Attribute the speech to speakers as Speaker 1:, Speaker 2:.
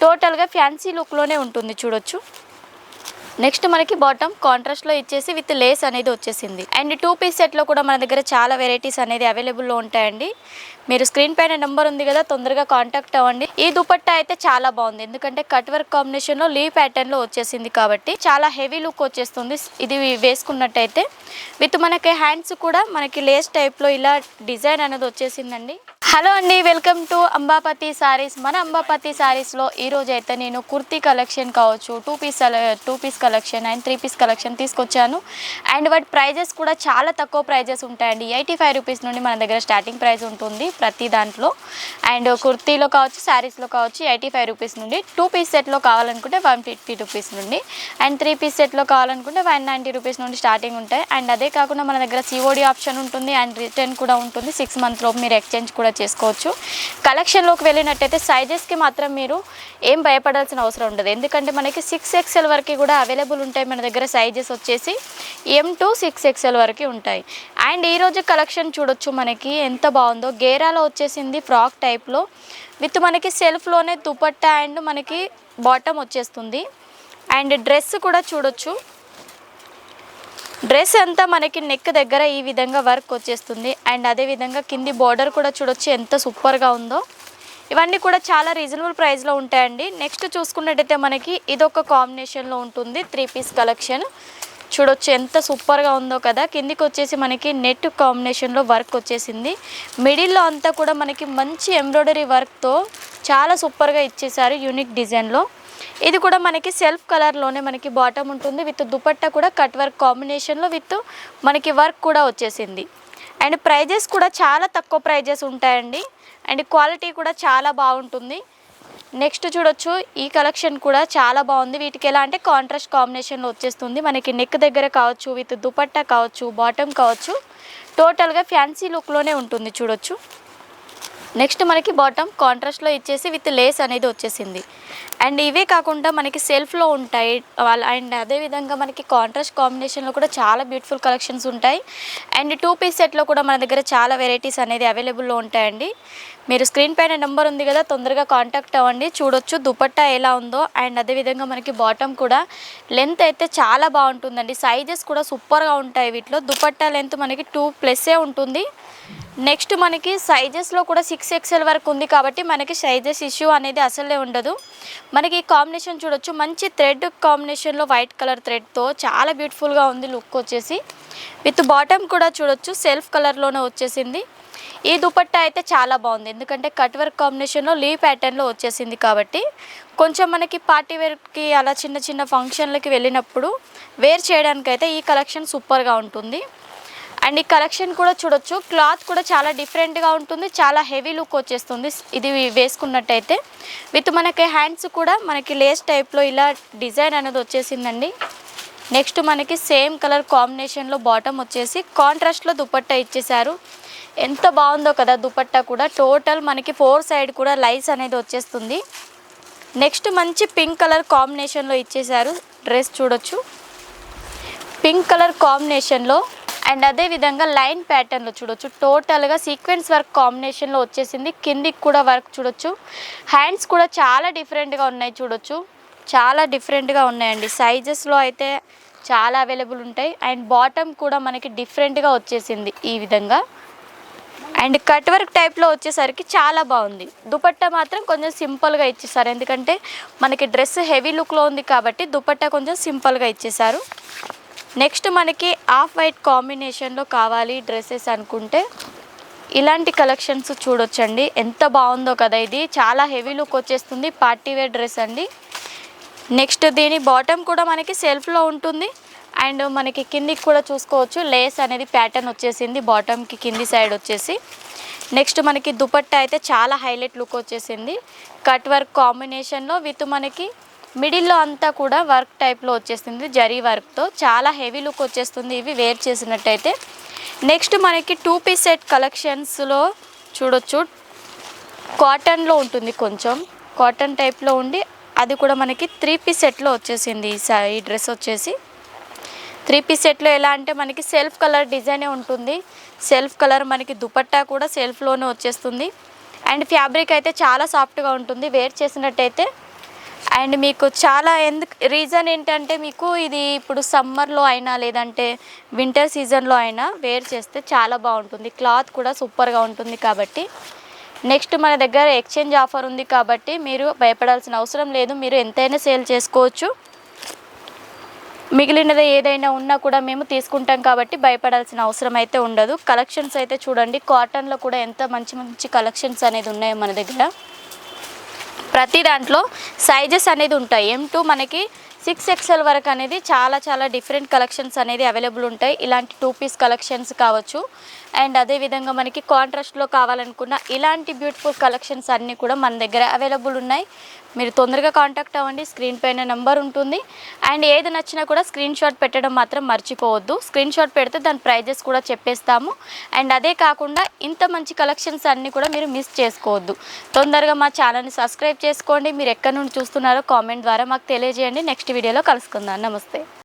Speaker 1: టోటల్గా ఫ్యాన్సీ లుక్లోనే ఉంటుంది చూడొచ్చు. నెక్స్ట్ మనకి బాటమ్ కాంట్రాస్ట్లో ఇచ్చేసి విత్ లేస్ అనేది వచ్చేసింది. అండ్ 2 పీస్ సెట్లో కూడా మన దగ్గర చాలా వెరైటీస్ అనేది అవైలబుల్లో ఉంటాయండి. మీరు స్క్రీన్ పైన నెంబర్ ఉంది కదా, తొందరగా కాంటాక్ట్ అవ్వండి. ఈ దుపట్టా అయితే చాలా బాగుంది, ఎందుకంటే కట్ వర్క్ కాంబినేషన్లో లీవ్ ప్యాటర్న్లో వచ్చేసింది కాబట్టి చాలా హెవీ లుక్ వచ్చేస్తుంది. ఇది వేసుకున్నట్టయితే విత్ మనకి హ్యాండ్స్ కూడా మనకి లేస్ టైప్లో ఇలా డిజైన్ అనేది వచ్చేసిందండి. హలో అండి, వెల్కమ్ టు అంబాపతి సారీస్. మన అంబాపతి సారీస్లో ఈరోజు అయితే నేను కుర్తీ కలెక్షన్ కావచ్చు, two piece collection and 3 piece collection తీసుకొచ్చాను. అండ్ వాటి ప్రైజెస్ కూడా చాలా తక్కువ ప్రైజెస్ ఉంటాయండి. 85 రూపీస్ నుండి మన దగ్గర స్టార్టింగ్ ప్రైస్ ఉంటుంది ప్రతి దాంట్లో. అండ్ కుర్తీలో కావచ్చు, శారీస్లో కావచ్చు 85 రూపీస్ నుండి. 2 పీస్ సెట్లో కావాలనుకుంటే 150 రూపీస్ నుండి, అండ్ 3 పీస్ సెట్లో కావాలనుకుంటే 190 రూపీస్ నుండి స్టార్టింగ్ ఉంటాయి. అండ్ అదే కాకుండా మన దగ్గర సిఓడి ఆప్షన్ ఉంటుంది అండ్ రిటర్న్ కూడా ఉంటుంది. 6 మంత్ లోపు మీరు ఎక్స్చేంజ్ కూడా చేసుకోవచ్చు. కలెక్షన్లోకి వెళ్ళినట్టయితే సైజెస్కి మాత్రం మీరు ఏం భయపడాల్సిన అవసరం ఉండదు, ఎందుకంటే మనకి 6XL వరకు కూడా అవైలబుల్ ఉంటాయి. మన దగ్గర సైజెస్ వచ్చేసి M to 6XL వరకు ఉంటాయి. అండ్ ఈరోజు కలెక్షన్ చూడొచ్చు, మనకి ఎంత బాగుందో. గేరాలో వచ్చేసింది ఫ్రాక్ టైప్లో విత్ మనకి సెల్ఫ్లోనే దుపట్టా అండ్ మనకి బాటమ్ వచ్చేస్తుంది. అండ్ డ్రెస్ కూడా చూడొచ్చు, డ్రెస్ అంతా మనకి నెక్ దగ్గర ఈ విధంగా వర్క్ వచ్చేస్తుంది. అండ్ అదే విధంగా కింది బార్డర్ కూడా చూడొచ్చు ఎంత సూపర్గా ఉందో. ఇవన్నీ కూడా చాలా రీజనబుల్ ప్రైస్లో ఉంటాయండి. నెక్స్ట్ చూసుకున్నట్టయితే మనకి ఇదొక కాంబినేషన్లో ఉంటుంది 3 పీస్ కలెక్షన్. చూడొచ్చు ఎంత సూపర్గా ఉందో కదా. కిందికి వచ్చేసి మనకి నెట్ కాంబినేషన్లో వర్క్ వచ్చేసింది. మిడిల్లో అంతా కూడా మనకి మంచి ఎంబ్రాయిడరీ వర్క్తో చాలా సూపర్గా ఇచ్చేసారు యూనిక్ డిజైన్లో. ఇది కూడా మనకి సెల్ఫ్ కలర్లోనే మనకి బాటమ్ ఉంటుంది విత్ దుపట్టా కూడా కట్ వర్క్ కాంబినేషన్లో విత్ మనకి వర్క్ కూడా వచ్చేసింది. అండ్ ప్రైజెస్ కూడా చాలా తక్కువ ప్రైజెస్ ఉంటాయండి. అండ్ క్వాలిటీ కూడా చాలా బాగుంటుంది. నెక్స్ట్ చూడొచ్చు, ఈ కలెక్షన్ కూడా చాలా బాగుంది. వీటికి ఎలా అంటే కాంట్రాస్ట్ కాంబినేషన్లో వచ్చేస్తుంది. మనకి నెక్ దగ్గర కావచ్చు, విత్ దుపట్టా కావచ్చు, బాటమ్ కావచ్చు, టోటల్గా ఫ్యాన్సీ లుక్లోనే ఉంటుంది చూడొచ్చు. నెక్స్ట్ మనకి బాటమ్ కాంట్రాస్ట్లో ఇచ్చేసి విత్ లేస్ అనేది వచ్చేసింది. అండ్ ఇవే కాకుండా మనకి సెల్ఫ్లో ఉంటాయి. అండ్ అదేవిధంగా మనకి కాంట్రాస్ట్ కాంబినేషన్లో కూడా చాలా బ్యూటిఫుల్ కలెక్షన్స్ ఉంటాయి. అండ్ 2 పీస్ సెట్లో కూడా మన దగ్గర చాలా వెరైటీస్ అనేది అవైలబుల్లో ఉంటాయండి. మీరు స్క్రీన్ పైన నెంబర్ ఉంది కదా, తొందరగా కాంటాక్ట్ అవ్వండి. చూడొచ్చు దుపట్టా ఎలా ఉందో. అండ్ అదేవిధంగా మనకి బాటమ్ కూడా లెంత్ అయితే చాలా బాగుంటుందండి. సైజెస్ కూడా సూపర్గా ఉంటాయి వీటిలో. దుపట్టా లెంత్ మనకి 2+ ఉంటుంది. నెక్స్ట్ మనకి సైజెస్లో కూడా 6XL వరకు ఉంది కాబట్టి మనకి సైజెస్ ఇష్యూ అనేది అసలే ఉండదు. మనకి ఈ కాంబినేషన్ చూడొచ్చు, మంచి థ్రెడ్ కాంబినేషన్లో వైట్ కలర్ థ్రెడ్తో చాలా బ్యూటిఫుల్గా ఉంది లుక్ వచ్చేసి. విత్ బాటమ్ కూడా చూడొచ్చు సెల్ఫ్ కలర్లోనే వచ్చేసింది. ఈ దుపట్టా అయితే చాలా బాగుంది, ఎందుకంటే కట్ వర్క్ కాంబినేషన్లో లీవ్ ప్యాటర్న్లో వచ్చేసింది కాబట్టి కొంచెం మనకి పార్టీ వేర్కి అలా చిన్న చిన్న ఫంక్షన్లకి వెళ్ళినప్పుడు వేర్ చేయడానికైతే ఈ కలెక్షన్ సూపర్గా ఉంటుంది. అండ్ ఈ కలెక్షన్ కూడా చూడొచ్చు, క్లాత్ కూడా చాలా డిఫరెంట్గా ఉంటుంది, చాలా హెవీ లుక్ వచ్చేస్తుంది ఇది వేసుకున్నట్టయితే. విత్ మనకి హ్యాండ్స్ కూడా మనకి లేస్ టైప్లో ఇలా డిజైన్ అనేది వచ్చేసిందండి. నెక్స్ట్ మనకి సేమ్ కలర్ కాంబినేషన్లో బాటమ్ వచ్చేసి కాంట్రాస్ట్లో దుపట్టా ఇచ్చేసారు. ఎంత బాగుందో కదా దుపట్టా కూడా. టోటల్ మనకి 4 సైడ్ కూడా లైన్స్ అనేది వచ్చేస్తుంది. నెక్స్ట్ మంచి పింక్ కలర్ కాంబినేషన్లో ఇచ్చేసారు డ్రెస్ చూడొచ్చు, పింక్ కలర్ కాంబినేషన్లో. అండ్ అదేవిధంగా లైన్ ప్యాటర్న్లో చూడొచ్చు, టోటల్గా సీక్వెన్స్ వర్క్ కాంబినేషన్లో వచ్చేసింది. కిందికి కూడా వర్క్ చూడొచ్చు. హ్యాండ్స్ కూడా చాలా డిఫరెంట్గా ఉన్నాయి చూడొచ్చు, చాలా డిఫరెంట్గా ఉన్నాయండి. సైజెస్లో అయితే చాలా అవైలబుల్ ఉంటాయి. అండ్ బాటమ్ కూడా మనకి డిఫరెంట్గా వచ్చేసింది ఈ విధంగా. అండ్ కట్ వర్క్ టైప్లో వచ్చేసరికి చాలా బాగుంది. దుపట్టా మాత్రం కొంచెం సింపుల్గా ఇచ్చేసారు, ఎందుకంటే మనకి డ్రెస్ హెవీ లుక్లో ఉంది కాబట్టి దుపట్టా కొంచెం సింపుల్గా ఇచ్చేసారు. నెక్స్ట్ మనకి ఆఫ్ వైట్ కాంబినేషన్లో కావాలి డ్రెస్సెస్ అనుకుంటే ఇలాంటి కలెక్షన్స్ చూడొచ్చండి. ఎంత బాగుందో కదా. ఇది చాలా హెవీ లుక్ వచ్చేస్తుంది, పార్టీ వేర్ డ్రెస్ అండి. నెక్స్ట్ దీని బాటమ్ కూడా మనకి సెల్ఫ్లో ఉంటుంది. అండ్ మనకి కిందికి కూడా చూసుకోవచ్చు, లేస్ అనేది ప్యాటర్న్ వచ్చేసింది బాటమ్కి కింది సైడ్ వచ్చేసి. నెక్స్ట్ మనకి దుపట్టా అయితే చాలా హైలైట్ లుక్ వచ్చేసింది, కట్ వర్క్ కాంబినేషన్లో విత్ మనకి మిడిల్లో అంతా కూడా వర్క్ టైప్లో వచ్చేస్తుంది జరీ వర్క్తో. చాలా హెవీ లుక్ వచ్చేస్తుంది ఇవి వేర్ చేసినట్టయితే. నెక్స్ట్ మనకి 2 పీస్ సెట్ కలెక్షన్స్లో చూడొచ్చు, కాటన్లో ఉంటుంది, కొంచెం కాటన్ టైప్లో ఉండి అది కూడా మనకి 3 పీస్ సెట్లో వచ్చేసింది. ఈ డ్రెస్ వచ్చేసి 3 పీస్ సెట్లో ఎలా అంటే మనకి సెల్ఫ్ కలర్ డిజైనే ఉంటుంది. సెల్ఫ్ కలర్ మనకి దుపట్టా కూడా సెల్ఫ్లోనే వచ్చేస్తుంది. అండ్ ఫ్యాబ్రిక్ అయితే చాలా సాఫ్ట్గా ఉంటుంది, వేర్ చేసినట్టయితే అండ్ మీకు చాలా ఎందుకు రీజన్ ఏంటంటే మీకు ఇది ఇప్పుడు సమ్మర్లో అయినా లేదంటే వింటర్ సీజన్లో అయినా వేర్ చేస్తే చాలా బాగుంటుంది. క్లాత్ కూడా సూపర్గా ఉంటుంది కాబట్టి. నెక్స్ట్ మన దగ్గర ఎక్స్చేంజ్ ఆఫర్ ఉంది కాబట్టి మీరు భయపడాల్సిన అవసరం లేదు. మీరు ఎంతైనా సేల్ చేసుకోవచ్చు. మిగిలినది ఏదైనా ఉన్నా కూడా మేము తీసుకుంటాం కాబట్టి భయపడాల్సిన అవసరం అయితే ఉండదు. కలెక్షన్స్ అయితే చూడండి, కాటన్లో కూడా ఎంత మంచి మంచి కలెక్షన్స్ అనేది ఉన్నాయో మన దగ్గర. ప్రతి దాంట్లో సైజెస్ అనేది ఉంటాయి. M2 మనకి 6XL వరకు అనేది చాలా చాలా డిఫరెంట్ కలెక్షన్స్ అనేది అవైలబుల్ ఉంటాయి. ఇలాంటి 2 పీస్ కలెక్షన్స్ కావచ్చు, అండ్ అదేవిధంగా మనకి కాంట్రాస్ట్లో కావాలనుకున్న ఇలాంటి బ్యూటిఫుల్ కలెక్షన్స్ అన్నీ కూడా మన దగ్గర అవైలబుల్ ఉన్నాయి. మీరు తొందరగా కాంటాక్ట్ అవ్వండి. స్క్రీన్ పైన నెంబర్ ఉంటుంది. అండ్ ఏది నచ్చినా కూడా స్క్రీన్ షాట్ పెట్టడం మాత్రం మర్చిపోవద్దు. స్క్రీన్ షాట్ పెడితే దాని ప్రైజెస్ కూడా చెప్పేస్తాము. అండ్ అదే కాకుండా ఇంత మంచి కలెక్షన్స్ అన్నీ కూడా మీరు మిస్ చేసుకోవద్దు. తొందరగా మా ఛానల్ని సబ్స్క్రైబ్ చేసుకోండి. మీరు ఎక్కడి నుండి చూస్తున్నారో కామెంట్ ద్వారా మాకు తెలియజేయండి. నెక్స్ట్ వీడియోలో కలుసుకుందాం. నమస్తే.